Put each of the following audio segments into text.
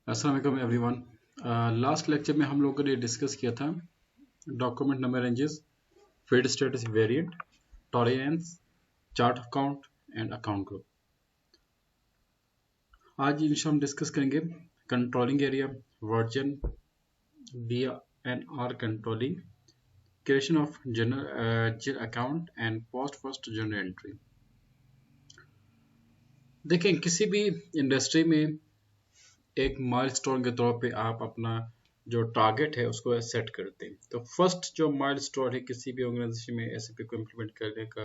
अस्सलाम वालेकुम everyone. Last lecture में हम लोगों ने डिस्कस किया था document number ranges, field status variant, tolerance, chart account and account group. आज इंशाल्लाह हम डिस्कस करेंगे controlling area, version, B and R controlling, creation of general account and post first general entry. देखें, किसी भी इंडस्ट्री में एक माइलस्टोन के तौर पे आप अपना जो टारगेट है उसको सेट करते हैं। तो फर्स्ट जो माइलस्टोन है किसी भी ऑर्गेनाइजेशन में एसएपी को इम्प्लीमेंट करने का,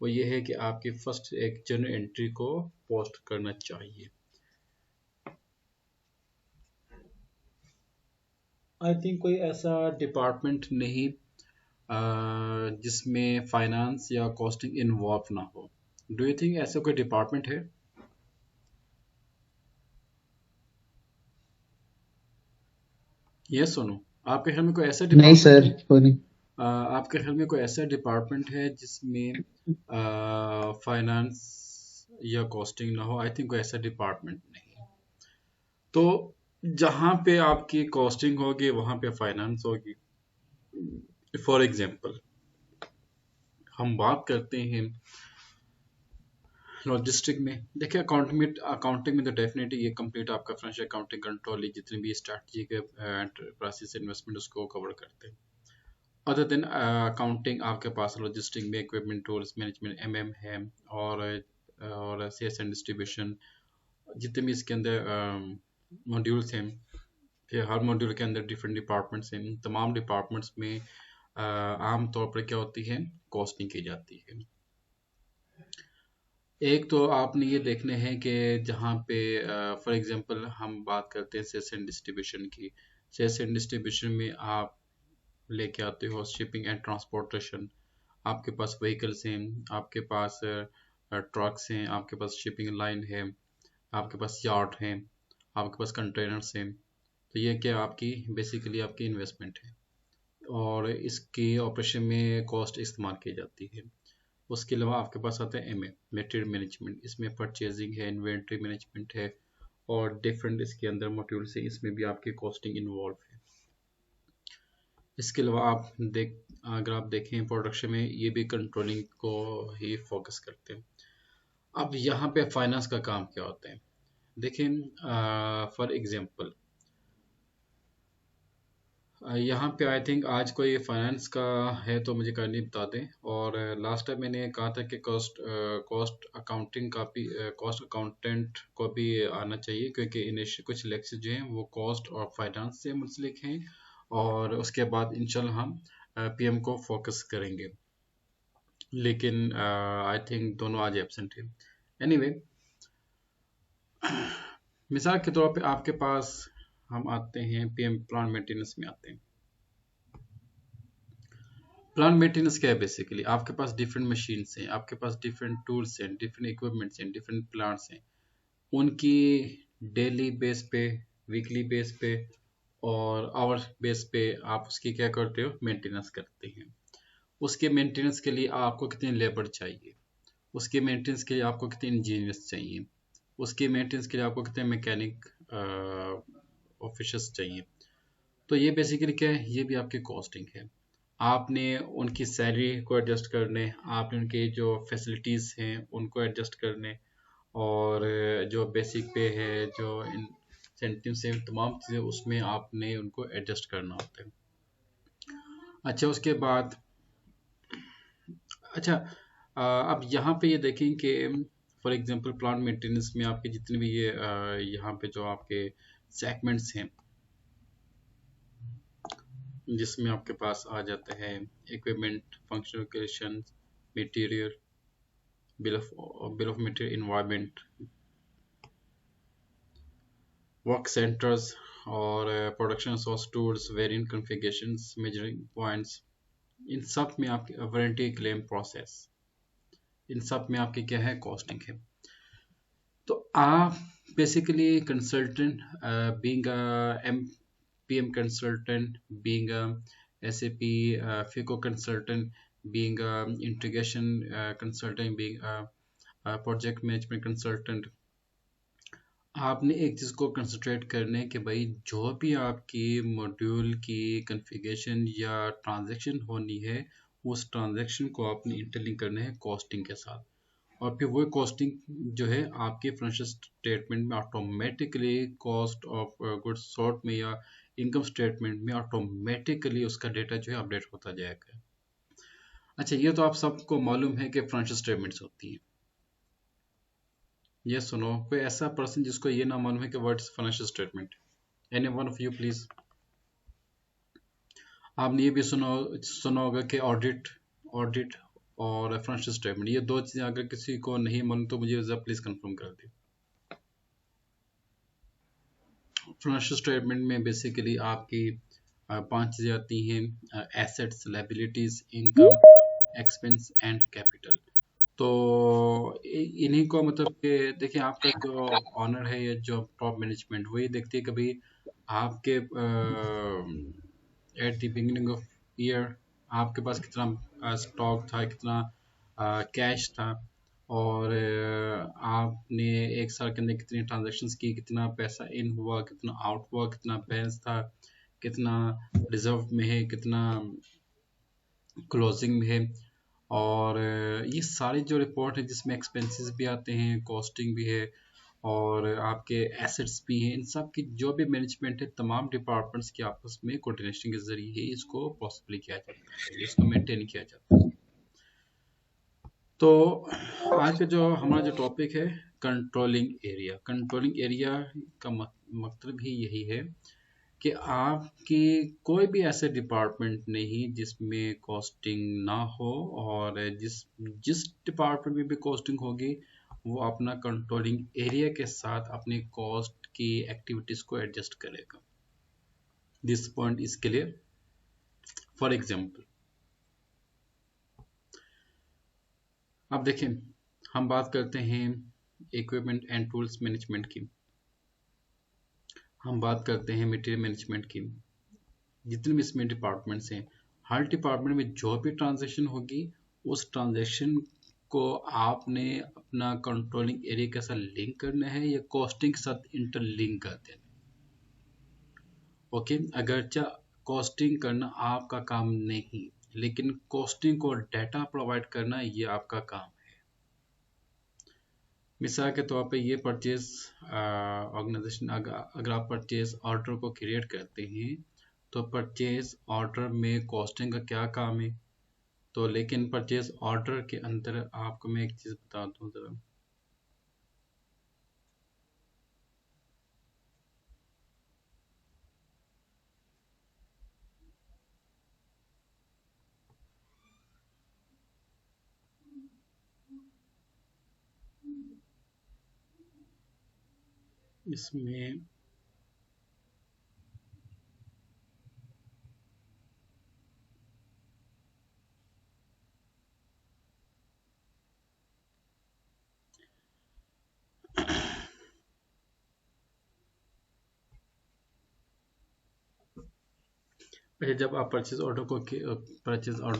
वो ये है कि आपकी फर्स्ट एक जर्नल एंट्री को पोस्ट करना चाहिए। आई थिंक कोई ऐसा डिपार्टमेंट नहीं जिसमें फाइनेंस या कॉस्टिंग इन्वॉल्व ना हो। डू यू थिंक ऐसा कोई डिपार्टमेंट है? यस सुनो, आपके ख्याल में कोई ऐसा नहीं डिपार्टमेंट सर, है? वो नहीं। आपके ख्याल में कोई ऐसा डिपार्टमेंट है जिसमें फाइनेंस या कॉस्टिंग ना हो? आई थिंक कोई ऐसा डिपार्टमेंट नहीं। तो जहाँ पे आपकी कॉस्टिंग होगी वहाँ पे फाइनेंस होगी। फॉर एग्जांपल हम बात करते हैं लॉजिस्टिक में। देखिए, अकाउंटिंग में तो डेफिनेटली ये कंप्लीट आपका फाइनेंशियल अकाउंटिंग कंट्रोल जितने भी स्ट्रैटेजी के एंटरप्राइजेस इन्वेस्टमेंट उसको कवर करते हैं। अदर देन अकाउंटिंग आपके पास लॉजिस्टिक में इक्विपमेंट, टूल्स मैनेजमेंट, एमएम है, और सेल्स एंड डिस्ट्रीब्यूशन, जितने भी इसके अंदर मॉड्यूल्स हैं। फिर हर मॉड्यूल के अंदर डिफरेंट डिपार्टमेंट्स हैं। तमाम डिपार्टमेंट्स में आम तौर पर क्या होती है, कॉस्टिंग की जाती है। एक तो आपने ये देखने हैं कि जहाँ पे फॉर एग्जांपल हम बात करते हैं सेल्स एंड डिस्ट्रीब्यूशन की। सेल्स एंड डिस्ट्रीब्यूशन में आप लेके आते हो शिपिंग एंड ट्रांसपोर्टेशन। आपके पास व्हीकल्स हैं, आपके पास ट्रक्स हैं, आपके पास शिपिंग लाइन है, आपके पास यार्ड हैं, आपके पास कंटेनर्स हैं। तो ये क्या आपकी बेसिकली आपकी इन्वेस्टमेंट है और इसकी ऑपरेशन में कॉस्ट इस्तेमाल की जाती है। उसके अलावा आपके पास आता है एमए, मटेरियल मैनेजमेंट। इसमें परचेजिंग है, इन्वेंट्री मैनेजमेंट है, और डिफरेंट इसके अंदर मॉड्यूल्स हैं, इसमें भी आपकी कॉस्टिंग इन्वॉल्व है। इसके अलावा अगर आप देखें प्रोडक्शन में, ये भी कंट्रोलिंग को ही फोकस करते हैं। अब यहाँ पे फाइनेंस का काम क्या होता है? देखें, फॉर एग्जांपल यहाँ पे आई थिंक आज कोई फाइनेंस का है तो मुझे करनी बता दें। और लास्ट टाइम मैंने कहा था कि कॉस्ट अकाउंटिंग का भी, कॉस्ट अकाउंटेंट को भी आना चाहिए, क्योंकि इनिशियल कुछ लेक्चर जो हैं वो कॉस्ट और फाइनेंस से मुंसलिक हैं, और उसके बाद इंशाल्लाह हम पीएम को फोकस करेंगे। लेकिन आई थिंक दोनों आज एब्सेंट हैं। एनीवे, मिसाल के तौर पे आपके पास हम आते हैं पीएम प्लान मेंटेनेंस में आते हैं। प्लान मेंटेनेंस क्या है? बेसिकली आपके पास डिफरेंट मशीन्स हैं, आपके पास डिफरेंट टूल्स हैं, डिफरेंट इक्विपमेंट्स हैं, डिफरेंट प्लांट्स हैं। उनकी डेली बेस पे, वीकली बेस पे और आवर बेस पे आप उसकी क्या करते हो, मेंटेनेंस करते हैं। उसके मेंटेनेंस के लिए आपको कितनी लेबर चाहिए, उसके मेंटेनेंस के लिए आपको कितने इंजीनियर्स चाहिए, उसके मेंटेनेंस के लिए आपको कितने मैकेनिक ऑफिसर्स चाहिए। तो ये बेसिकली क्या है, ये भी आपकी कॉस्टिंग है। आपने उनकी सैलरी को एडजस्ट करने, आपने उनके जो फैसिलिटीज़ हैं उनको एडजस्ट करने, और जो बेसिक पे है, जो इंसेंटिव्स हैं, तमाम चीज़ें उसमें आपने उनको एडजस्ट करना होता है। अच्छा, उसके बाद अच्छा अब यहाँ पे ये देखें कि फॉर एग्जांपल प्लांट मेंटेनेंस में आपके जितने भी ये यहाँ पे जो आपके सेगमेंट्स हैं, जिसमें आपके पास आ जाता है equipment, functional creation, material, bill of material, environment, work centers, और production source tools, variant configurations, measuring points. इन सब में आपकी वारंटी क्लेम प्रोसेस, इन सब में आपकी क्या है, कॉस्टिंग है। तो आप basically consultant, being M PM consultant, being a SAP FICO consultant, being a integration consultant, being a project management consultant, आपने एक चीज़ को कंसंट्रेट करना है कि भाई जो भी आपकी मॉड्यूल की कॉन्फ़िगरेशन या ट्रांजैक्शन होनी है, उस ट्रांजैक्शन को आपने इंटरलिंक करना है कॉस्टिंग के साथ। और फिर वो कॉस्टिंग जो है आपके फाइनेंशियल स्टेटमेंट में automatically cost of goods sold में या इनकम स्टेटमेंट में ऑटोमेटिकली उसका डेटा जो है अपडेट होता जाएगा। अच्छा, ये तो आप सबको मालूम है कि फाइनेंशियल स्टेटमेंट्स होती हैं। ये सुनो, कोई ऐसा पर्सन जिसको ये ना मालूम है कि what is financial statement? Any one of you please. आपने ये भी सुना होगा कि ऑडिट ऑडिट और फाइनेंशियल स्टेटमेंट, ये दो चीज़ें अगर किसी को नहीं मालूम तो मुझे जरा प्लीज़ कंफर्म कर दें। फाइनेंशियल स्टेटमेंट में बेसिकली आपकी पांच चीज़ें आती हैं: assets, liabilities, income, expense and capital. तो इन्हीं को मतलब कि देखिए, आपका जो ऑनर है या जो टॉप मैनेजमेंट, वही देखती है कभी आपके at the beginning of year आपके पास कितना स्टॉक था, कितना कैश था, और आपने एक साल के अंदर कितनी ट्रांजैक्शंस की, कितना पैसा इन हुआ, कितना आउट हुआ, कितना बैलेंस था, कितना रिजर्व में है, कितना क्लोजिंग में है। और ये सारी जो रिपोर्ट है जिसमें एक्सपेंसेस भी आते हैं, कॉस्टिंग भी है, और आपके एसेट्स भी हैं, इन सब की जो भी मैनेजमेंट है तमाम डिपार्टमेंट्स के आपस में कोऑर्डिनेशन के जरिए ही इसको पॉसिबल किया जाता है, इसको मेंटेन किया जाता है। तो आज का जो हमारा जो टॉपिक है, कंट्रोलिंग एरिया। कंट्रोलिंग एरिया का मतलब ही यही है कि आपकी कोई भी ऐसे डिपार्टमेंट नहीं जिसमें कॉस्टिंग ना हो, और जिस जिस डिपार्टमेंट में भी कॉस्टिंग होगी वो अपना कंट्रोलिंग एरिया के साथ अपनी कॉस्ट की एक्टिविटीज को एडजस्ट करेगा। This point is clear. For example, अब देखें, हम बात करते हैं इक्विपमेंट एंड टूल्स मैनेजमेंट की, हम बात करते हैं मटेरियल मैनेजमेंट की। जितने भी इसमें डिपार्टमेंट्स हैं, हर डिपार्टमेंट में जो भी ट्रांजैक्शन होगी, उस ट्रांजैक्शन को आपने अपना कंट्रोलिंग एरिया के साथ लिंक करना है या कॉस्टिंग के साथ इंटरलिंक कर देना। ओके, अगरचा कॉस्टिंग करना आपका काम नहीं, लेकिन कॉस्टिंग को डाटा प्रोवाइड करना ये आपका काम है। मिसाल के तौर पे ये परचेज ऑर्गेनाइजेशन, अगर आप परचेज ऑर्डर को क्रिएट करते हैं तो परचेज ऑर्डर में कॉस्टिंग का क्या काम है? तो लेकिन परचेज ऑर्डर के अंदर आपको मैं एक चीज़ बता दूं ज़रा, इसमें जब आप परचेज ऑर्डर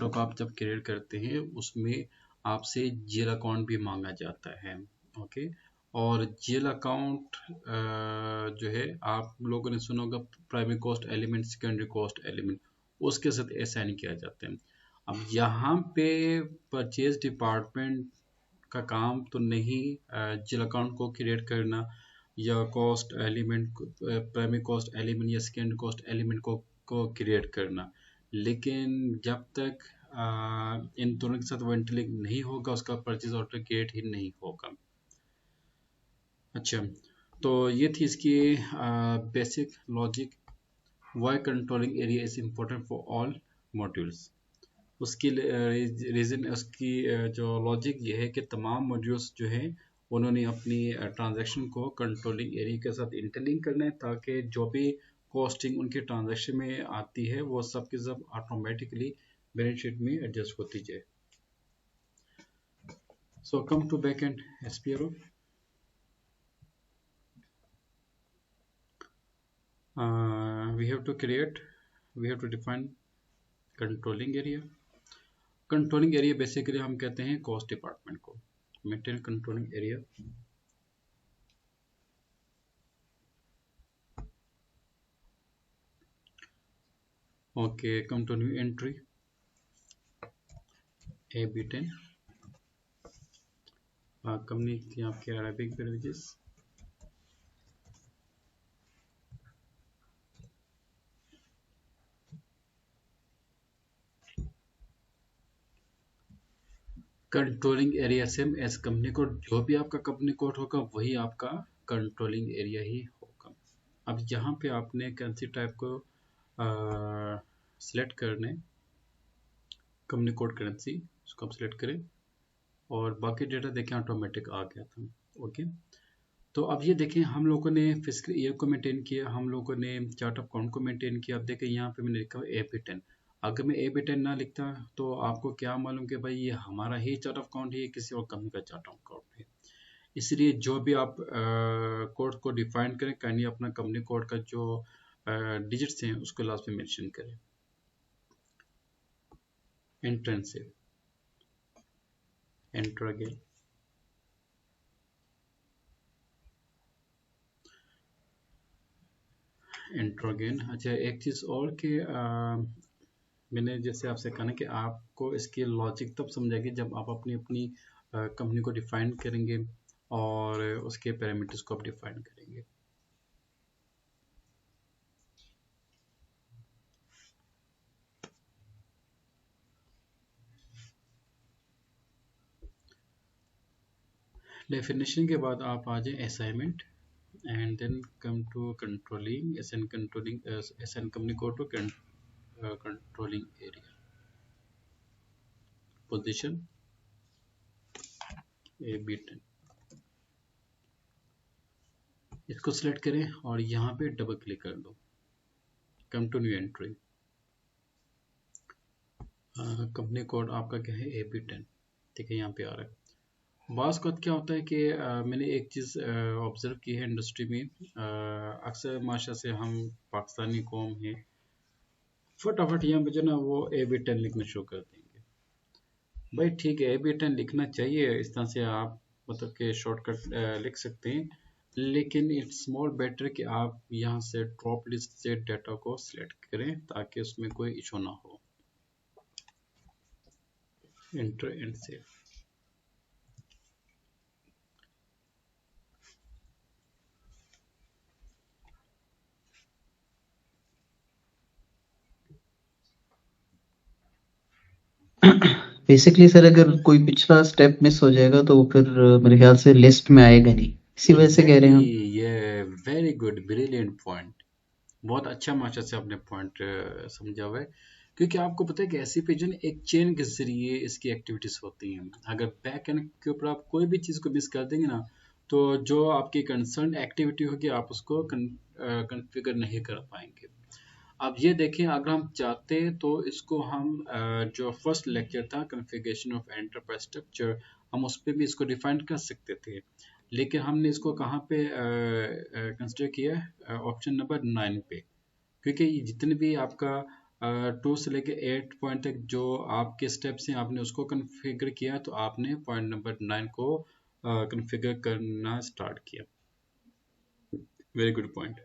को आप जब क्रिएट करते हैं, उसमें आपसे जीएल अकाउंट भी मांगा जाता है। ओके, और जीएल अकाउंट जो है, आप लोगों ने सुना होगा, primary cost element, secondary cost element, उसके साथ असाइन किया जाता है। अब यहाँ पे परचेज डिपार्टमेंट का काम तो नहीं जीएल अकाउंट को क्रिएट करना या cost element, primary cost element या सेकेंड कॉस्ट एलिमेंट को क्रिएट करना, लेकिन जब तक इन दोनों के साथ वो इंटरलिंक नहीं होगा, उसका परचेज ऑर्डर क्रिएट ही नहीं होगा। अच्छा, तो ये थी इसकी basic logic, why controlling area is important for all modules. उसकी रीज़न, उसकी जो लॉजिक ये है कि तमाम मॉड्यूल्स जो हैं उन्होंने अपनी ट्रांजैक्शन को कंट्रोलिंग एरिया के साथ इंटरलिंक करना है, ताकि जो भी कॉस्टिंग उनके ट्रांजैक्शन में आती है वो सब के सब ऑटोमेटिकली बैलेंस शीट में एडजस्ट होती जाए। So come to back end SPRO, we have to define controlling area. Controlling area basically हम कहते हैं कॉस्ट डिपार्टमेंट को। Maintain controlling area Okay, come to new entry, AB10. Company थी आपके Arabic beverages. Controlling area same as company code, जो भी आपका company code होगा वही आपका कंट्रोलिंग एरिया ही होगा। अब यहाँ पे आपने करेंसी टाइप को सिलेक्ट करने, कंपनी कोड करेंसी उसको आप सिलेक्ट करें और बाकी डेटा देखें ऑटोमेटिक आ गया था। ओके, तो अब ये देखें हम लोगों ने फिस्कल ईयर को मेंटेन किया, हम लोगों ने चार्ट ऑफ अकाउंट को मेंटेन किया। अब देखें यहाँ पे मैंने लिखा हुआ AB10। अगर मैं AB10 ना लिखता तो आपको क्या मालूम कि भाई ये हमारा ही चार्ट ऑफ अकाउंट है, ये किसी और कंपनी का चार्ट ऑफ अकाउंट है। इसलिए जो भी आप कोड को डिफाइन करें, काइंडली अपना कंपनी कोड का जो डिजिट्स हैं उसको लास्ट में मेंशन करें। एंट्रेंस से एंटर अगेन, एंटर अगेन। अच्छा, एक चीज़ और कि मैंने जैसे आपसे कहा ना कि आपको इसकी लॉजिक तब समझाएगी जब आप अपनी अपनी कंपनी को डिफाइन करेंगे और उसके पैरामीटर्स को आप डिफाइन करेंगे। डेफिनेशन के बाद आप आ जाए assignment and then come to controlling assign, controlling assign company को to controlling area, position AB10, इसको सिलेक्ट करें और यहाँ पे डबल क्लिक कर दो। Come to new entry, company code आपका क्या है AB10, ठीक है, यहाँ पे आ रहा है। बाज़ वक़्त क्या होता है कि मैंने एक चीज़ ऑब्ज़र्व की है इंडस्ट्री में, अक्सर माशा से हम पाकिस्तानी कौम हैं, फटाफट यहाँ पे जो ना वो AB10 लिखना शुरू कर देंगे। भाई ठीक है, AB10 लिखना चाहिए, इस तरह से आप मतलब कि शॉर्टकट लिख सकते हैं, लेकिन इट्स मोर बेटर कि आप यहाँ से ड्रॉप लिस्ट से डाटा को सिलेक्ट करें ताकि उसमें कोई इशू ना हो। Enter and save. Basically sir अगर कोई पिछला स्टेप मिस हो जाएगा तो फिर मेरे ख्याल से लिस्ट में आएगा नहीं, इसी वजह से कह रहे हैं हम। ये वेरी गुड, ब्रिलियंट पॉइंट, बहुत अच्छा माशा से आपने पॉइंट समझा हुआ है। क्योंकि आपको पता है कि ऐसी पे जो एक चेन के जरिए इसकी एक्टिविटीज होती हैं। अगर बैक एंड के ऊपर आप कोई भी चीज़ को मिस कर देंगे ना, तो जो आपकी कंसर्न एक्टिविटी होगी आप उसको कन्फिगर नहीं कर पाएंगे। अब ये देखें, अगर हम चाहते तो इसको हम जो फर्स्ट लेक्चर था कॉन्फ़िगरेशन ऑफ एंटरप्राइज स्ट्रक्चर, हम उस पर भी इसको डिफाइन कर सकते थे, लेकिन हमने इसको कहाँ पे कंसिडर किया, ऑप्शन नंबर 9 पे। क्योंकि ये जितने भी आपका 2 से लेके 8 पॉइंट तक जो आपके स्टेप्स हैं आपने उसको कन्फिगर किया, तो आपने पॉइंट नंबर 9 को कन्फिगर करना स्टार्ट किया। Very good point.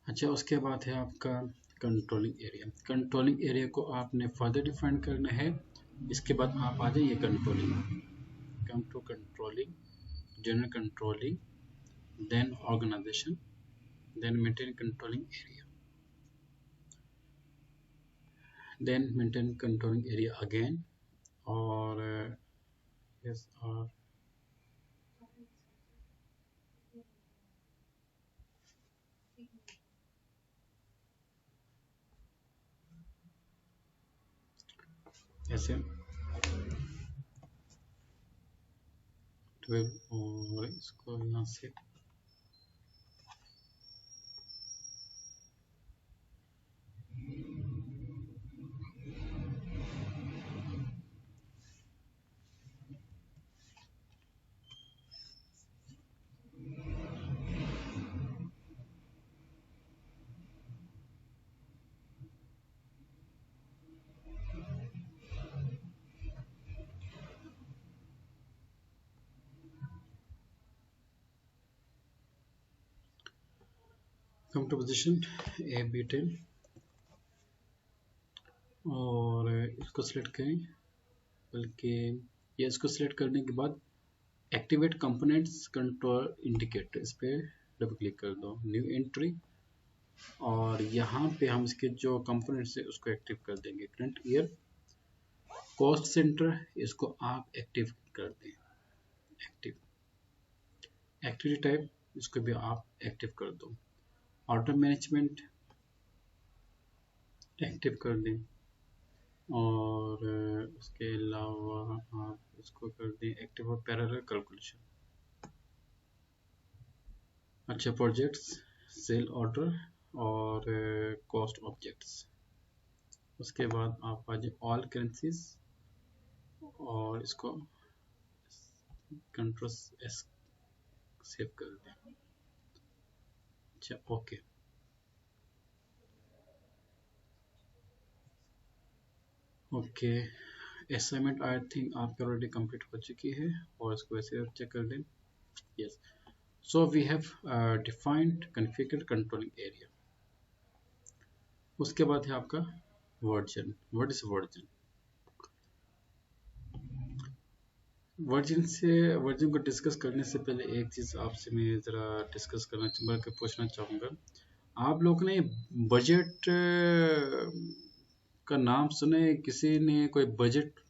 अच्छा, उसके बाद है आपका कंट्रोलिंग एरिया। कंट्रोलिंग एरिया को आपने फर्दर डिफाइन करना है। इसके बाद आप आ जाइए controlling, come to controlling, general controlling, then organisation, then maintain controlling area, then maintain controlling area again, और यस, और ऐसे 12, और इसको यहाँ से कम टू पोजीशन AB10 और इसको सिलेक्ट करें, बल्कि ये इसको सिलेक्ट करने के बाद एक्टिवेट कंपोनेंट्स कंट्रोल इंडिकेटर, इस पर डबल क्लिक कर दो, न्यू एंट्री, और यहाँ पे हम इसके जो कंपोनेंट्स है उसको एक्टिव कर देंगे। करंट ईयर, कॉस्ट सेंटर, इसको आप एक्टिव कर दें, एक्टिव। एक्टिविटी टाइप, इसको भी आप एक्टिव कर दो। ऑर्डर मैनेजमेंट एक्टिव कर दें, और उसके अलावा आप इसको कर दें एक्टिव और पैरेलल कैलकुलेशन। अच्छा, प्रोजेक्ट्स, सेल ऑर्डर और कॉस्ट ऑब्जेक्ट्स। उसके बाद आप आ जाए ऑल करेंसीज और इसको कंट्रोल एस सेव कर दें। अच्छा, okay. Okay, assignment I think आपकी ऑलरेडी कंप्लीट हो चुकी है, और इसको वैसे चेक कर लें। Yes, so we have defined configure controlling area. उसके बाद है आपका version. What is version? Version को डिस्कस करने से पहले एक चीज़ आपसे मैं ज़रा डिस्कस बल्कि पूछना चाहूँगा। आप लोग ने बजट का नाम सुने? किसी ने कोई बजट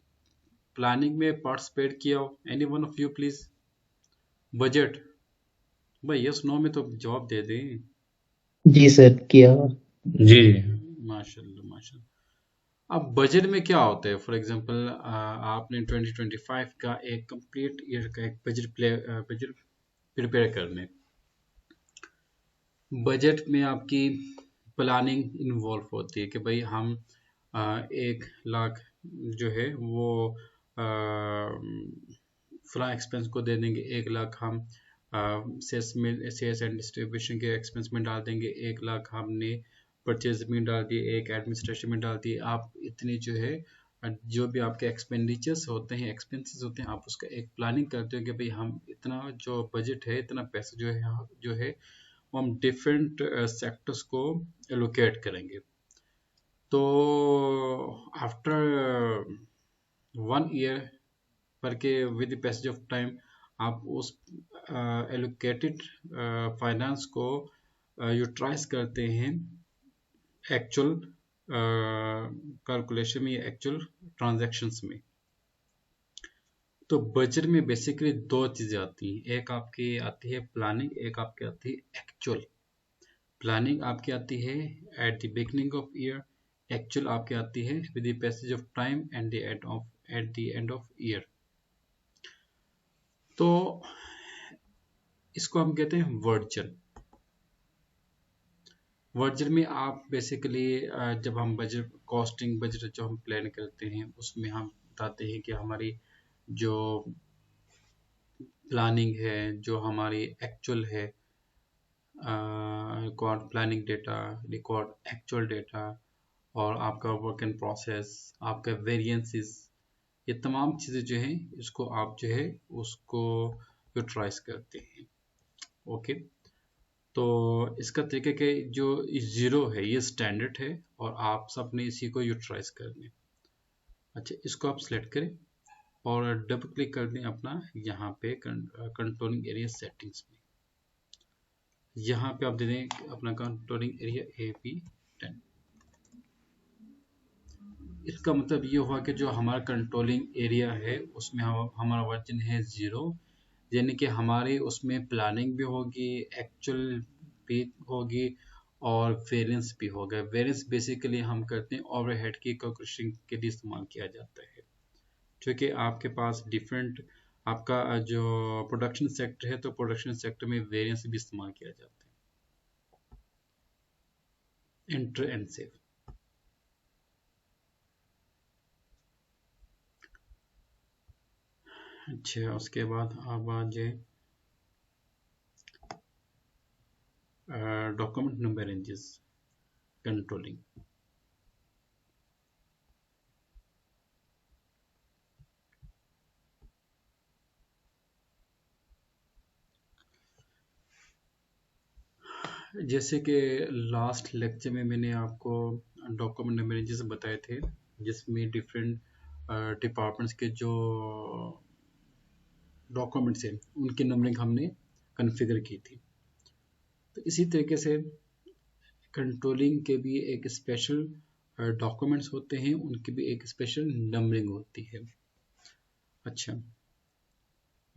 प्लानिंग में पार्टिसिपेट किया हो? Any one of you please? Budget, भाई यस नो में तो जवाब दे दें। जी सर, किया। जी जी, माशाल्लाह माशाल्लाह। अब बजट में क्या होता है? फॉर एग्जांपल आपने 2025 का एक कंप्लीट ईयर का एक बजट प्रिपेयर करने। बजट में आपकी प्लानिंग इन्वॉल्व होती है कि भाई हम 1 लाख जो है वो फला एक्सपेंस को दे देंगे, 1 लाख हम सेल्स एंड डिस्ट्रीब्यूशन के एक्सपेंस में डाल देंगे, 1 लाख हमने परचेज में डाल दिए, एक एडमिनिस्ट्रेशन में डाल दिए। आप इतनी जो है जो भी आपके एक्सपेंडिचर्स होते हैं, एक्सपेंसेस होते हैं, आप उसका एक प्लानिंग करते हो कि भाई हम इतना जो बजट है, इतना पैसा जो है वो हम डिफरेंट सेक्टर्स को एलोकेट करेंगे। तो आफ्टर 1 ईयर पर के with the passage of time आप उस एलोकेटेड फाइनेंस को यूटिलाइज करते हैं एक्चुअल कैलकुलेशन में, एक्चुअल ट्रांजैक्शंस में। तो बजट में बेसिकली 2 चीज़ें आती हैं, एक आपकी आती है प्लानिंग, एक आपकी आती है एक्चुअल। प्लानिंग आपकी आती है at the beginning of year, actual आपकी आती है with the passage of time and at the end of year. तो इसको हम कहते हैं वर्जन। वर्जन में आप बेसिकली जब हम बजट जो हम प्लान करते हैं उसमें हम बताते हैं कि हमारी जो प्लानिंग है, जो हमारी एक्चुअल है, record planning data, record actual data, और आपका वर्क इन प्रोसेस, आपका वेरिएंसेस, ये तमाम चीज़ें जो हैं इसको आप जो है उसको यूटिलाइज करते हैं। ओके, तो इसका तरीका कि जो ज़ीरो है ये स्टैंडर्ड है और आप सब ने इसी को यूटिलाइज करना है। अच्छा, इसको आप सिलेक्ट करें और डबल क्लिक कर दें अपना यहाँ पे कंट्रोलिंग एरिया सेटिंग्स में। यहाँ पे आप दे दें अपना कंट्रोलिंग एरिया AB10। इसका मतलब ये हुआ कि जो हमारा कंट्रोलिंग एरिया है उसमें हमारा वर्जन है 0, यानी कि हमारी उसमें प्लानिंग भी होगी, एक्चुअल भी होगी, और वेरिएंस भी होगा। वेरिएंस बेसिकली हम करते हैं ओवरहेड की कैलकुलेशन के लिए इस्तेमाल किया जाता है, क्योंकि आपके पास डिफरेंट आपका जो प्रोडक्शन सेक्टर है तो प्रोडक्शन सेक्टर में वेरिएंस भी इस्तेमाल किया जाता है। Enter and save. अच्छा, उसके बाद आप आ जाए डॉक्यूमेंट नंबर रेंजेस कंट्रोलिंग। जैसे कि लास्ट लेक्चर में मैंने आपको डॉक्यूमेंट नंबर बताए थे, जिसमें डिफरेंट डिपार्टमेंट्स के जो डॉक्यूमेंट्स हैं उनकी नंबरिंग हमने कॉन्फ़िगर की थी। तो इसी तरीके से कंट्रोलिंग के भी एक स्पेशल डॉक्यूमेंट्स होते हैं, उनकी भी एक स्पेशल नंबरिंग होती है। अच्छा,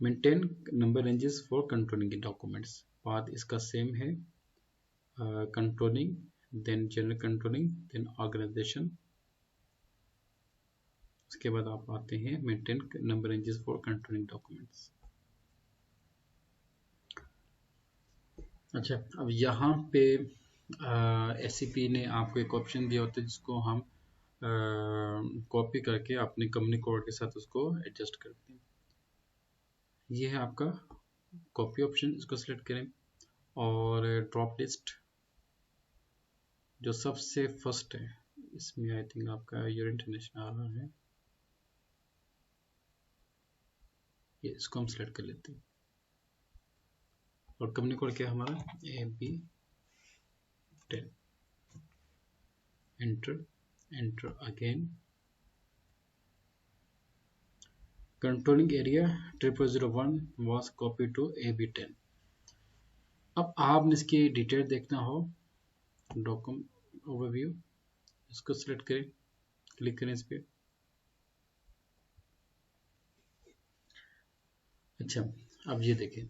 maintain number ranges for controlling documents, path इसका सेम है, controlling, then general controlling, then organization, उसके बाद आप आते हैं maintain number ranges for controlling documents. अच्छा, अब यहाँ पे एससीपी ने आपको एक ऑप्शन दिया होता है जिसको हम कॉपी करके अपने कंपनी कोड के साथ उसको एडजस्ट करते हैं। ये है आपका कॉपी ऑप्शन, इसको सिलेक्ट करें और ड्रॉप लिस्ट जो सबसे फर्स्ट है इसमें आई थिंक आपका यूर इंटरनेशनल आ रहा है, ये इसको हम सिलेक्ट कर लेते हैं और कंपनी कोड क्या है हमारा AB10, enter again, controlling area 0001 was copied to AB10। अब आपने इसकी डिटेल देखना हो, डॉक्यूमेंट ओवरव्यू, इसको सिलेक्ट करें, क्लिक करें इस पे। अच्छा, अब ये देखें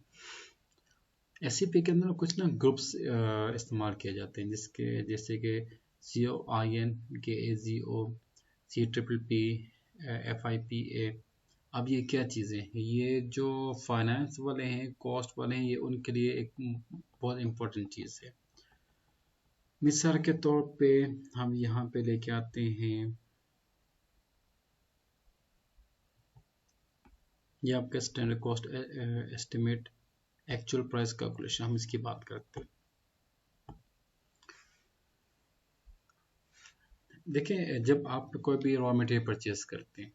एससीपी के अंदर कुछ ना ग्रुप्स इस्तेमाल किए जाते हैं, जिसके जैसे कि COIN, KAGO, CPPP, FIPA। अब ये क्या चीज़ें हैं, ये जो फाइनेंस वाले हैं, कॉस्ट वाले हैं, ये उनके लिए एक बहुत इम्पोर्टेंट चीज़ है। मिसाल के तौर पे हम यहाँ पे लेके आते हैं, ये आपका standard cost estimate, actual price calculation, हम इसकी बात करते हैं। देखिए, जब आप कोई भी रॉ मटेरियल परचेज करते हैं,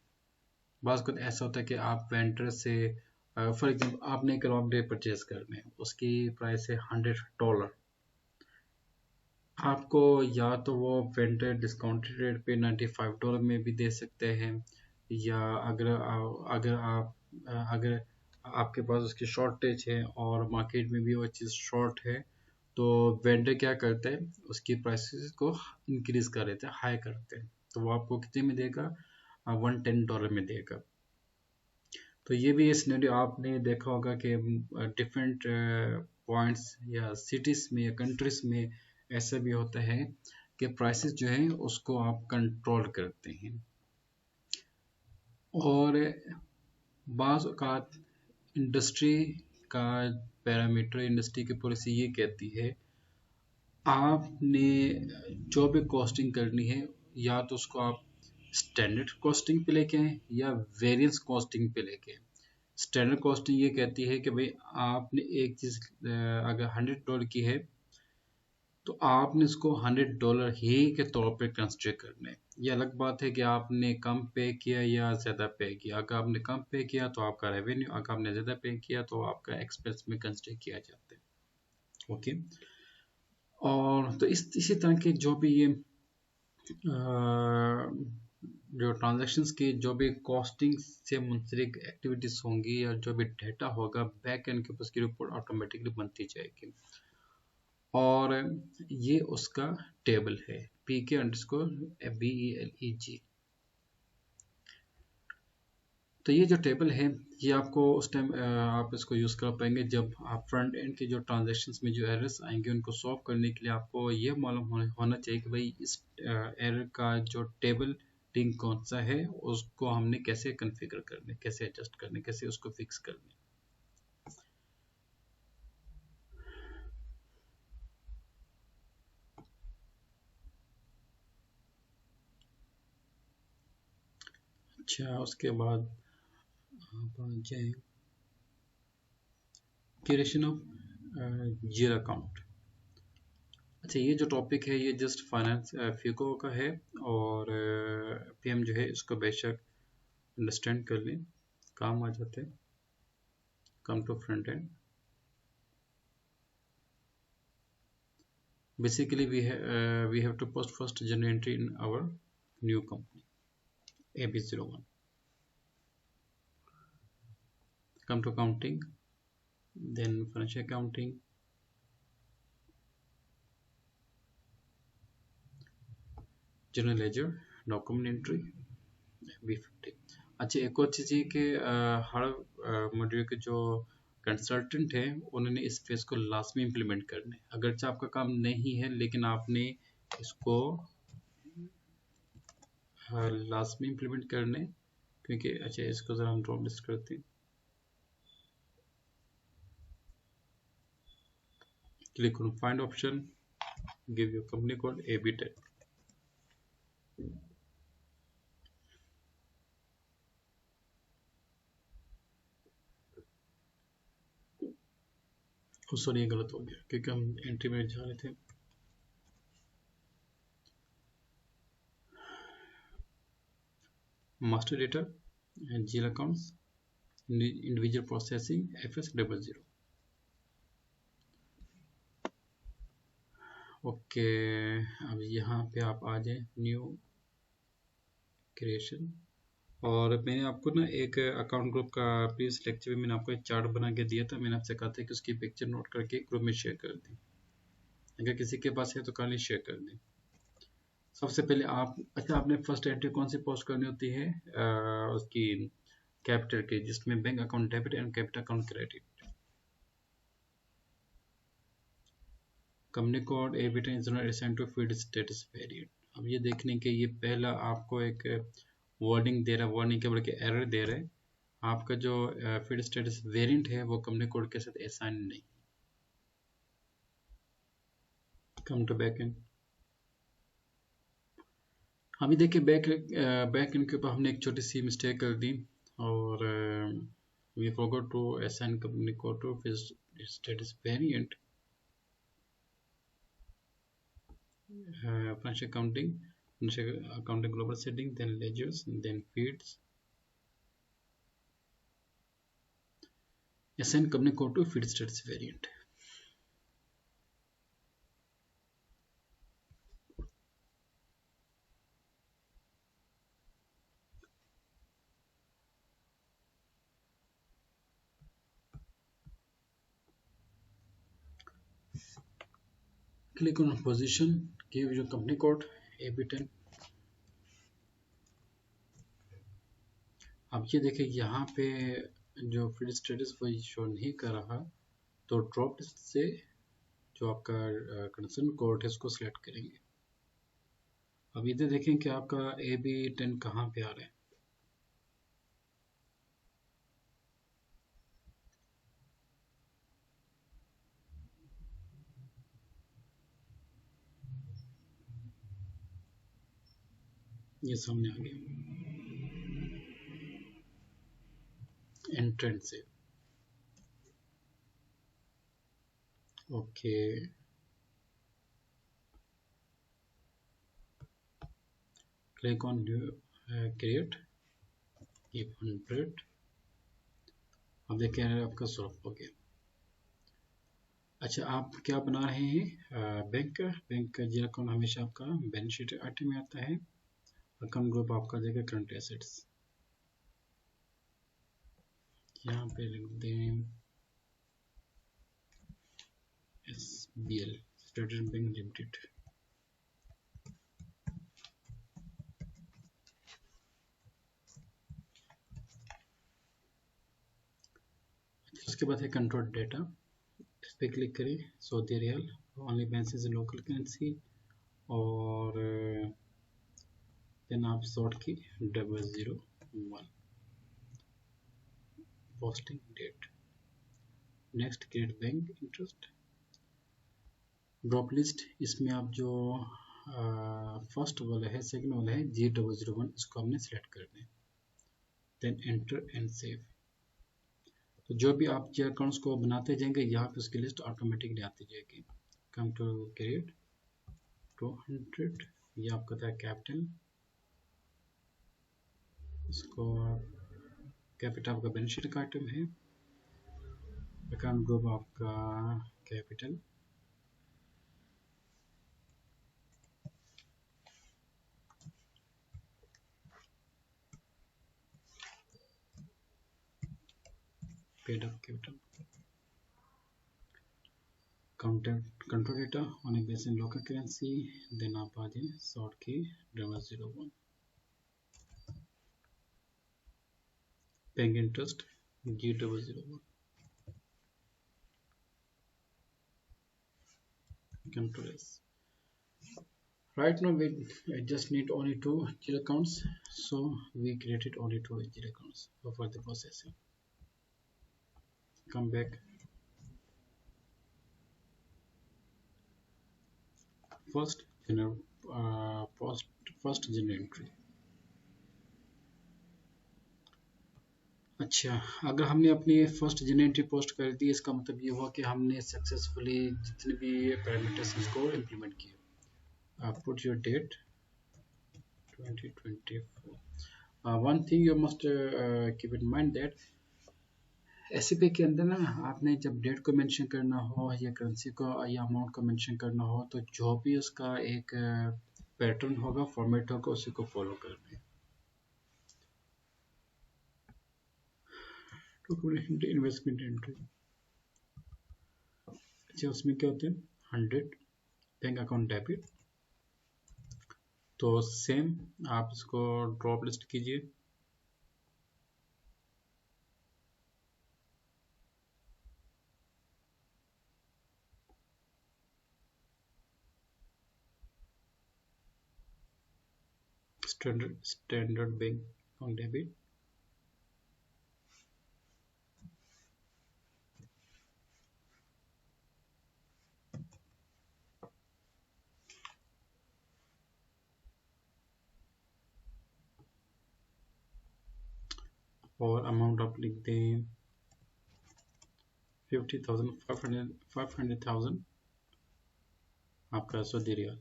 बाज़ वक़्त ऐसा होता है कि आप वेंडर से फॉर एग्जांपल आपने एक रॉ मटेरियल परचेज करने है, उसकी प्राइस है $100। आपको या तो वो वेंडर डिस्काउंटेड रेट पे $95 में भी दे सकते हैं, या अगर आपके पास उसकी शॉर्टेज है और मार्केट में भी वो चीज़ शॉर्ट है, तो वेंडर क्या करते हैं, उसकी प्राइसेस को इंक्रीज कर देते हैं, हाई करते हैं, तो वो आपको कितने में देगा, $110 में देगा। तो ये भी सिनेरियो आपने देखा होगा कि डिफरेंट पॉइंट्स या सिटीज़ में या कंट्रीज़ में ऐसा भी होता है कि प्राइसेस जो हैं उसको आप कंट्रोल करते हैं। और बाज़ औक़ात इंडस्ट्री का पैरामीटर, इंडस्ट्री की पॉलिसी ये कहती है, आपने जो भी कॉस्टिंग करनी है, या तो उसको आप स्टैंडर्ड कॉस्टिंग पे लेके आएँ या वेरिएंस कॉस्टिंग पे लेके आएँ। स्टैंडर्ड कॉस्टिंग ये कहती है कि भाई आपने एक चीज़ अगर $100 की है, तो आपने इसको $100 ही के तौर पे कंसिडर करना है। ये अलग बात है कि आपने कम पे किया या ज़्यादा पे किया। अगर आपने कम पे किया तो आपका रेवेन्यू, अगर आपने ज़्यादा पे किया तो आपका एक्सपेंस में कंसिडर किया जाता है। ओके, और तो इसी तरह के जो भी ये जो ट्रांजैक्शंस की जो भी कॉस्टिंग से मुंसलिक एक्टिविटीज़ होंगी या जो भी डेटा होगा, बैक एंड के ऊपर उसकी रिपोर्ट ऑटोमेटिकली बनती जाएगी। और ये उसका टेबल है, PK_BELEG। तो ये जो टेबल है, ये आपको उस टाइम आप इसको यूज़ कर पाएंगे जब आप फ्रंट एंड के जो ट्रांजैक्शंस में जो एरर्स आएंगे उनको सॉल्व करने के लिए आपको ये मालूम होना चाहिए कि भाई इस एरर का जो टेबल लिंक कौन सा है, उसको हमने कैसे कॉन्फ़िगर करने, कैसे एडजस्ट करने, कैसे उसको फिक्स करने। अच्छा, उसके बाद आप आ जाए क्रिएशन ऑफ जीरो अकाउंट। अच्छा, ये जो टॉपिक है ये जस्ट फाइनेंस फिको का है, और पीएम जो है इसको बेशक अंडरस्टैंड कर लें, काम आ जाते हैं। Come to front end, Basically we have to post first journal entry in our new company AB01. Come to accounting, then financial accounting, general ledger, document entry, B50। अच्छा, एक और चीज़ है कि हर मॉड्यूल के जो कंसल्टेंट है उन्होंने इस फेज को लास्ट में इम्प्लीमेंट करना है। अगरचे आपका काम नहीं है लेकिन आपने इसको लास्ट में इम्प्लीमेंट करना है, क्योंकि अच्छा इसको ज़रा हम ड्रॉप लिस्ट करते हैं। Click on find option, give your company code AB10। Sorry, ये गलत हो गया क्योंकि हम एंट्री में जा रहे थे। Master data, GL accounts, individual processing, FS00। Okay, अब यहाँ पे आप आ जाए न्यू क्रिएशन, और मैंने आपको ना एक अकाउंट ग्रुप का प्रीवियस लेक्चर में मैंने आपको एक चार्ट बना के दिया था। मैंने आपसे कहा था कि उसकी पिक्चर नोट करके ग्रुप में शेयर कर दें। अगर किसी के पास है तो काइंडली शेयर कर दें। सबसे पहले आप, अच्छा, आपने फर्स्ट एंट्री कौन सी पोस्ट करनी होती है? उसकी कैपिटल की, जिसमें bank account debit and capital account credit. Company code AB10 is not assigned to field status variant. अब ये देखने के ये पहला आपको एक वर्डिंग दे रहा है, वर्डिंग के बल्कि एरर दे रहा है। आपका जो फील्ड स्टेटस वेरिएंट है वो कंपनी कोड के साथ असाइन नहीं। Come to back end. अभी देखिए बैक एंड के ऊपर हमने एक छोटी सी मिस्टेक कर दी, और we forgot to assign company code to field status variant. financial accounting global setting, then ledgers, then feeds. Assign company code to feed status variant. Click on position, give your company code AB10। अब ये देखिए यहाँ पे जो feed status वो show नहीं कर रहा, तो ड्रॉप लिस्ट से जो आपका कंसर्न कोड है उसको सिलेक्ट करेंगे। अब इधर देखें कि आपका AB10 कहाँ पे आ रहा है। ये सामने आ गया एंट्रेंस से। Okay, click on create, keep 100। अब देखिए आपका सॉल्व हो गया। अच्छा, आप क्या बना रहे हैं? बैंक का जी अकाउंट हमेशा आपका बैलेंस शीट आइटम में आता है। अकाउंट ग्रुप आपका देगा करंट एसेट्स। यहाँ पे लिख दें SBL, स्टेट बैंक लिमिटेड। उसके बाद है कंट्रोल डेटा, इस पर क्लिक करें। Saudi riyal only balance local currency, और देन आप सॉर्ट की 001 posting date. Next create bank interest. Drop list, इसमें आप जो फर्स्ट वाला है, सेकंड वाला है G001, इसको हमने सेलेक्ट कर दें। Then enter and save. तो जो भी आप जो अकाउंट्स को बनाते जाएंगे यहाँ पे उसकी लिस्ट ऑटोमेटिकली आती जाएगी। कम टू क्रिएट 200, ये आपका था कैपिटल, इसको कैपिटल आपका बैलेंस शीट का आइटम है। अकाउंट ग्रुप आपका capital, paid up capital. Control data on a base in local currency, then आप आ जाए short key $01. Paying interest G001. Control S. Right now I just need only two GL accounts, so we created only two GL accounts for the processing. Come back. First general first general entry. अच्छा, अगर हमने अपनी first general entry post कर दी, इसका मतलब ये हुआ कि हमने सक्सेसफुली जितने भी पैरामीटर्स इसको इम्प्लीमेंट किए. Put your date 2024. One thing you must keep in mind that SCP के अंदर ना आपने जब डेट को मेंशन करना हो या करेंसी को या अमाउंट को मेंशन करना हो, तो जो भी उसका एक पैटर्न होगा, फॉर्मेट होगा, उसी को फॉलो करना है. इन्वेस्टमेंट एंट्री, अच्छा उसमें क्या होते हैं 100 बैंक अकाउंट डेबिट. तो सेम आप इसको ड्रॉप लिस्ट कीजिए. Standard bank account debit. और अमाउंट आप लिख दें 50,000 500,000 आपका सऊदी रियाल.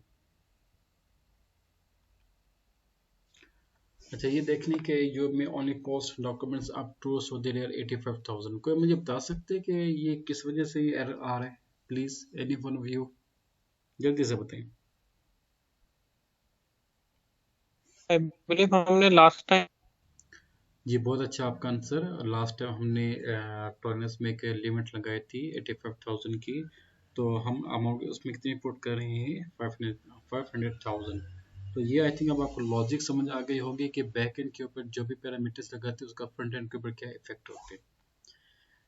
अच्छा, ये देखने के यू में only post documents up to Saudi riyal 85,000. कोई मुझे बता सकते हैं कि ये किस वजह से ये एरर आ रहा है? Please any one of you जल्दी से बताएं. आई बिलीव हमने लास्ट टाइम जी बहुत अच्छा आपका आंसर. लास्ट टाइम हमने टॉलरेंस में एक लिमिट लगाई थी 85,000 की, तो हम अमाउंट उसमें कितनी पुट कर रहे हैं 500,000. तो ये आई थिंक अब आपको लॉजिक समझ आ गई होगी कि बैक एंड के ऊपर जो भी पैरामीटर्स लगाते हैं उसका फ्रंट एंड के ऊपर क्या इफेक्ट होते हैं.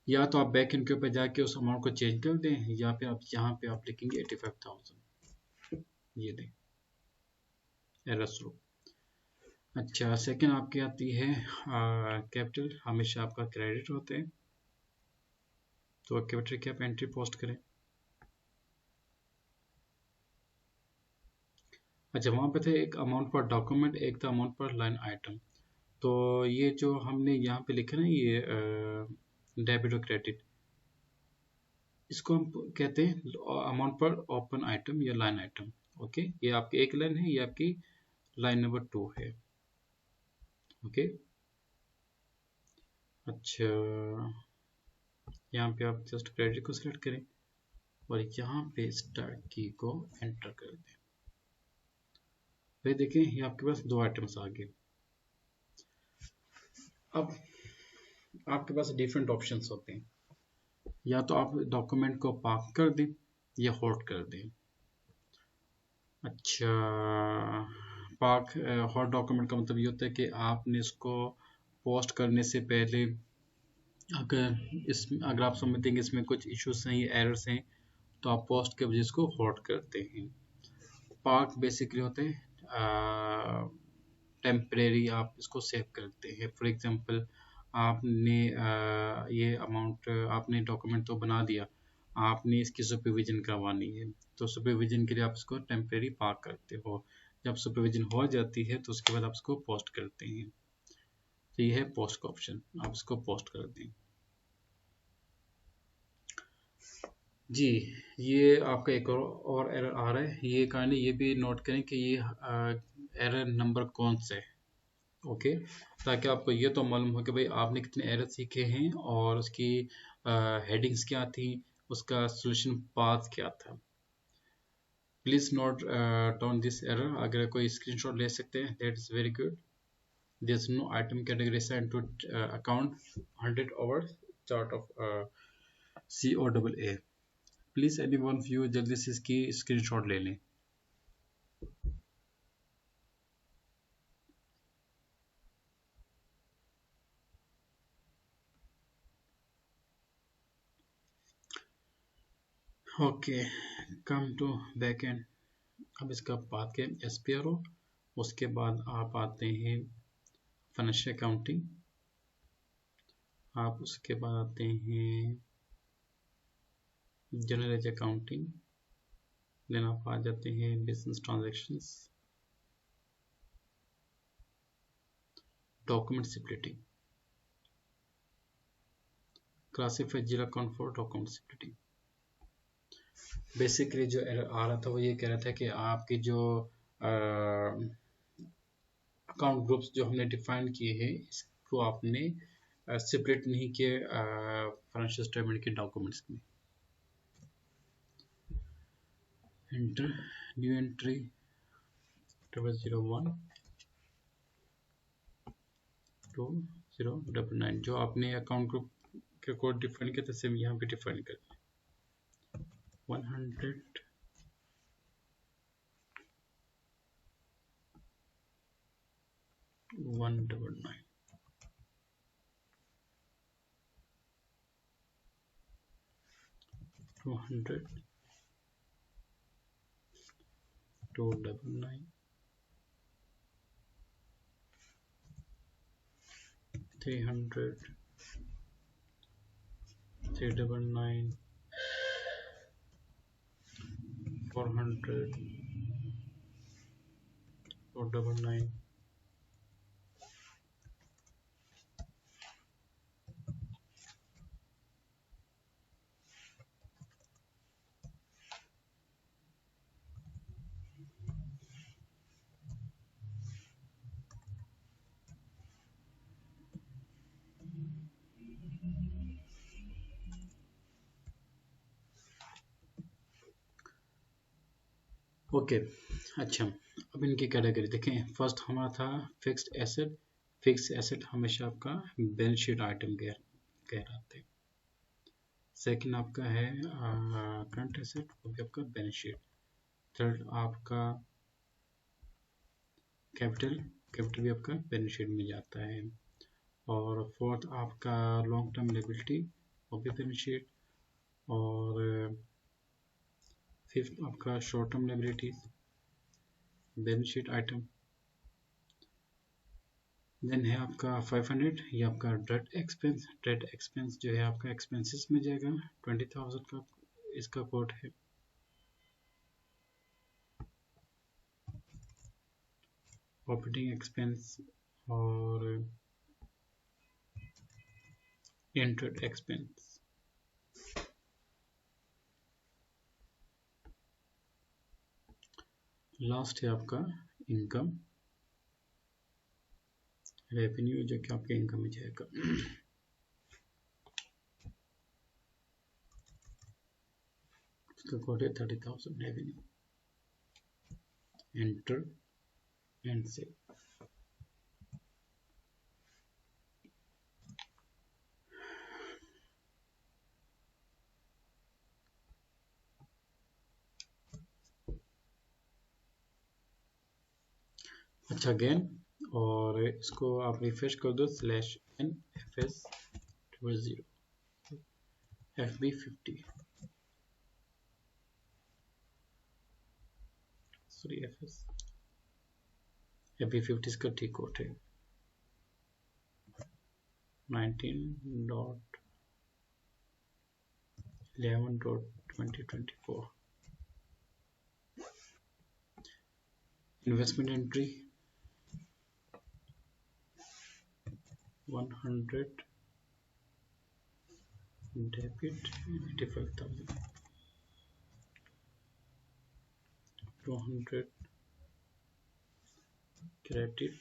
या तो आप बैक एंड के ऊपर जाके उस अमाउंट को चेंज कर दें, या फिर आप यहाँ पे आप लिखेंगे 85,000. ये दें एरर स्लो. अच्छा, सेकंड आपकी आती है कैपिटल. हमेशा आपका क्रेडिट होते हैं, तो कैपिटल की आप एंट्री पोस्ट करें. अच्छा, वहाँ पे थे एक अमाउंट पर डॉक्यूमेंट, एक था अमाउंट पर लाइन आइटम. तो ये जो हमने यहाँ पे लिखा ना, ये डेबिट और क्रेडिट, इसको हम कहते हैं अमाउंट पर ओपन आइटम या लाइन आइटम. ओके, ये आपकी एक लाइन है, ये आपकी लाइन नंबर 2 है. ओके, अच्छा यहाँ पे आप जस्ट क्रेडिट को सिलेक्ट करें और यहाँ पे स्टार्ट की को एंटर कर दें. फिर देखें ये आपके पास दो आइटम्स आ गए. अब आपके पास डिफरेंट ऑप्शंस होते हैं. या तो आप डॉक्यूमेंट को पार्क कर दें या होल्ड कर दें. अच्छा, पार्क हॉट डॉक्यूमेंट का मतलब ये होता है कि आपने इसको पोस्ट करने से पहले अगर आप समझते हैं कि इसमें कुछ इश्यूज हैं, एरर्स हैं, तो आप पोस्ट के वजह इसको होल्ड करते हैं. पार्क बेसिकली होते हैं टेम्परेरी, आप इसको सेव करते हैं. फॉर एग्जांपल आपने ये अमाउंट आपने डॉक्यूमेंट तो बना दिया, आपने इसकी सुपरविजन करवानी है, तो सुपरविजन के लिए आप इसको टेम्परेरी पार्क करते हो. जब सुपरविजन हो जाती है तो उसके बाद आप इसको पोस्ट करते हैं. तो ये है पोस्ट का ऑप्शन, आप इसको पोस्ट कर दें. जी, ये आपका एक और एरर आ रहा है. ये काइंडली ये भी नोट करें कि ये एरर नंबर कौन सा है. ओके, ताकि आपको ये तो मालूम हो कि भाई आपने कितने एरर सीखे हैं और उसकी हेडिंग्स क्या थी, उसका सोल्यूशन पाथ क्या था. Please note down this error. अगर कोई स्क्रीनशॉट ले सकते हैं that is very good. There is no item category assigned to account 100 over start of COAA. Please any one of you जल्दी से इसकी स्क्रीनशॉट ले लें. Okay, come to back end. अब इसका बात करें SPRO, उसके बाद आप आते हैं फाइनेंशियल अकाउंटिंग, आप उसके बाद आते हैं जनरल एज अकाउंटिंग, देन आप आ जाते हैं business transactions, document splitting, classified zero account for document splitting. Basically जो एरर आ रहा था वो ये कह रहा था कि आपकी जो अकाउंट ग्रुप्स जो हमने डिफाइन किए हैं इसको आपने सेपरेट नहीं किए फाइनेंशियल स्टेटमेंट के डॉक्यूमेंट्स में. एंटर न्यू एंट्री 001 2099, जो आपने अकाउंट ग्रुप के कोड डिफाइन किया था सेम यहाँ पे डिफाइन कर 100 199 200 299 300 399 400 499. ओके अच्छा, अब इनकी कैटेगरी देखें. फर्स्ट हमारा था फिक्स्ड एसेट. फिक्स्ड एसेट हमेशा आपका बैलेंस शीट आइटम कहलाते हैं. सेकंड आपका है करंट एसेट, वो भी आपका बैलेंस शीट. थर्ड आपका कैपिटल, कैपिटल भी आपका बैलेंस शीट में जाता है. और फोर्थ आपका लॉन्ग टर्म लायबिलिटी, वो भी बैलेंस शीट. और फिफ्थ आपका short term liabilities, balance sheet item. Then है आपका 500, ये आपका डायरेक्ट एक्सपेंस. डायरेक्ट एक्सपेंस जो है आपका एक्सपेंसेस में जाएगा. 20,000 का इसका कोड है. ऑपरेटिंग एक्सपेंस और इंटरेस्ट एक्सपेंस. लास्ट है आपका इनकम, रेवेन्यू, जो कि आपके इनकम में जाएगा. इसका कोड है 30,000 रेवेन्यू. Enter and save. अच्छा अगेन, और इसको आप रिफ्रेश कर दो. /NFS00 FB50, सॉरी FB50 इसका ठीक कोड है. 19.11.2024. Investment entry 100 debit 85,000. 200 credit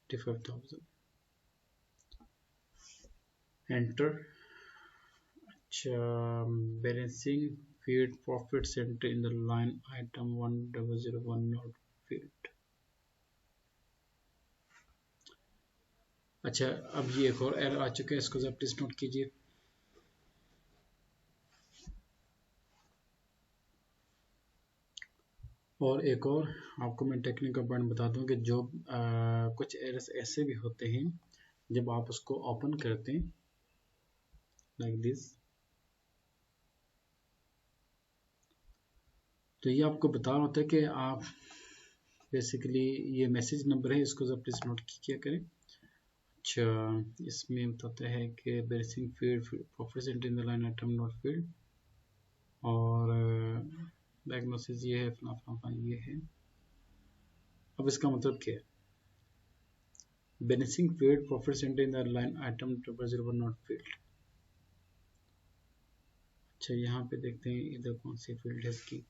85,000. Enter. अच्छा, balancing field profit center in the line item 1001 not field. अच्छा, अब ये एक और एरर आ चुका है, इसको जरा प्लीज नोट कीजिए। और एक और आपको मैं टेक्निकल पॉइंट बता दूं कि जो कुछ एरर्स ऐसे भी होते हैं जब आप उसको ओपन करते हैं लाइक दिस, तो ये आपको बता रहा होता है कि आप बेसिकली ये मैसेज नंबर है, इसको जरा प्लीज नोट किया करें। अच्छा, इसमें बताता है कि basin field proficient in the line item not field, और डायग्नोसिस ये है, फला फला फला ये है। अब इसका मतलब क्या है? Basin field proficient in the line item 001 not field. अच्छा, यहाँ पे देखते हैं इधर कौन सी फील्ड है इसकी।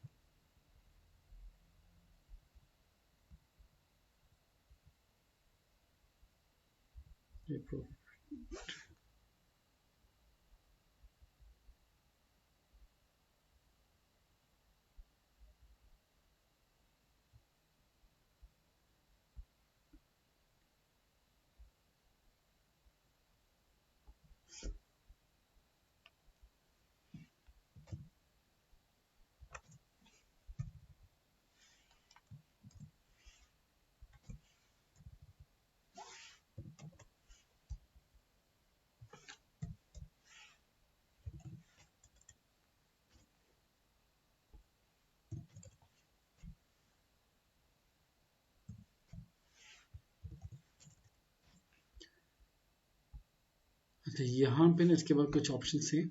अच्छा, यहाँ पे ना इसके बाद कुछ ऑप्शन हैं,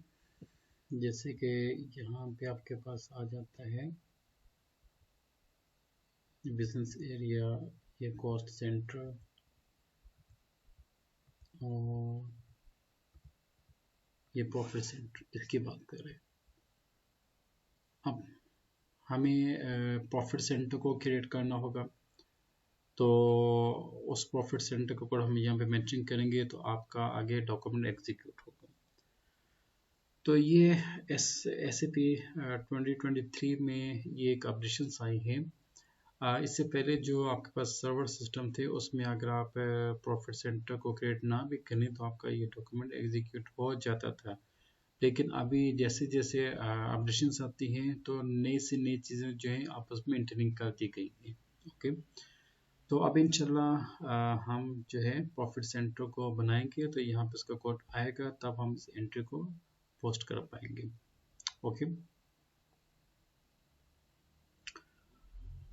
जैसे कि यहाँ पे आपके पास आ जाता है बिजनेस एरिया, ये कॉस्ट सेंटर, और ये प्रॉफिट सेंटर, इसकी बात कर रहे हैं। अब हमें प्रॉफिट सेंटर को क्रिएट करना होगा, तो उस प्रॉफिट सेंटर को अगर हम यहाँ पे मेंशन करेंगे तो आपका आगे डॉक्यूमेंट एग्जीक्यूट होगा। तो ये एस ए पी 2023 में ये एक अपडेशंस आई हैं। इससे पहले जो आपके पास सर्वर सिस्टम थे उसमें अगर आप प्रॉफिट सेंटर को क्रिएट ना भी करें तो आपका ये डॉक्यूमेंट एग्जीक्यूट हो जाता था। लेकिन अभी जैसे जैसे अपडेशंस आती हैं तो नई से नई चीज़ें जो हैं आपस में इंटरलिंक कर दी गई हैं। ओके, तो अब इंशाल्लाह हम जो है प्रॉफिट सेंटर को बनाएंगे, तो यहाँ पे इसका कोड आएगा, तब हम इस एंट्री को पोस्ट कर पाएंगे। ओके,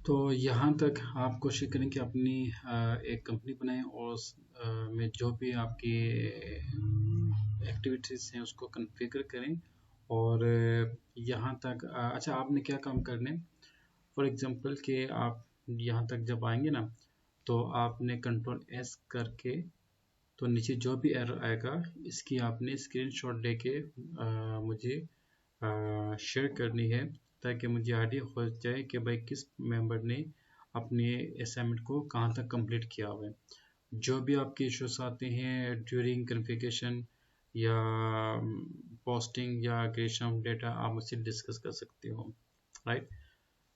तो यहाँ तक आप कोशिश करें कि अपनी एक कंपनी बनाएं और में जो भी आपकी एक्टिविटीज़ हैं उसको कॉन्फ़िगर करें। और यहाँ तक अच्छा, आपने क्या काम करने, फॉर एग्जांपल कि आप यहाँ तक जब आएंगे ना, तो आपने कंट्रोल एस करके, तो नीचे जो भी एरर आएगा इसकी आपने स्क्रीनशॉट लेके मुझे शेयर करनी है, ताकि मुझे आइडिया हो जाए कि भाई किस मेंबर ने अपने असाइनमेंट को कहाँ तक कंप्लीट किया हुआ है। जो भी आपके इश्यूज आते हैं ड्यूरिंग कन्फिगरेशन या पोस्टिंग या क्रिएशन ऑफ डेटा, आप मुझसे डिस्कस कर सकते हो, राइट।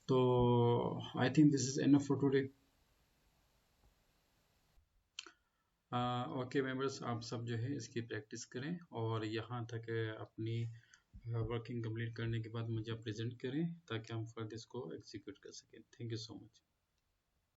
तो I think this is enough for today. Okay members, आप सब जो है इसकी प्रैक्टिस करें और यहाँ तक अपनी वर्किंग कंप्लीट करने के बाद मुझे प्रेजेंट करें ताकि हम फर्दर इसको एग्जीक्यूट कर सकें। Thank you so much.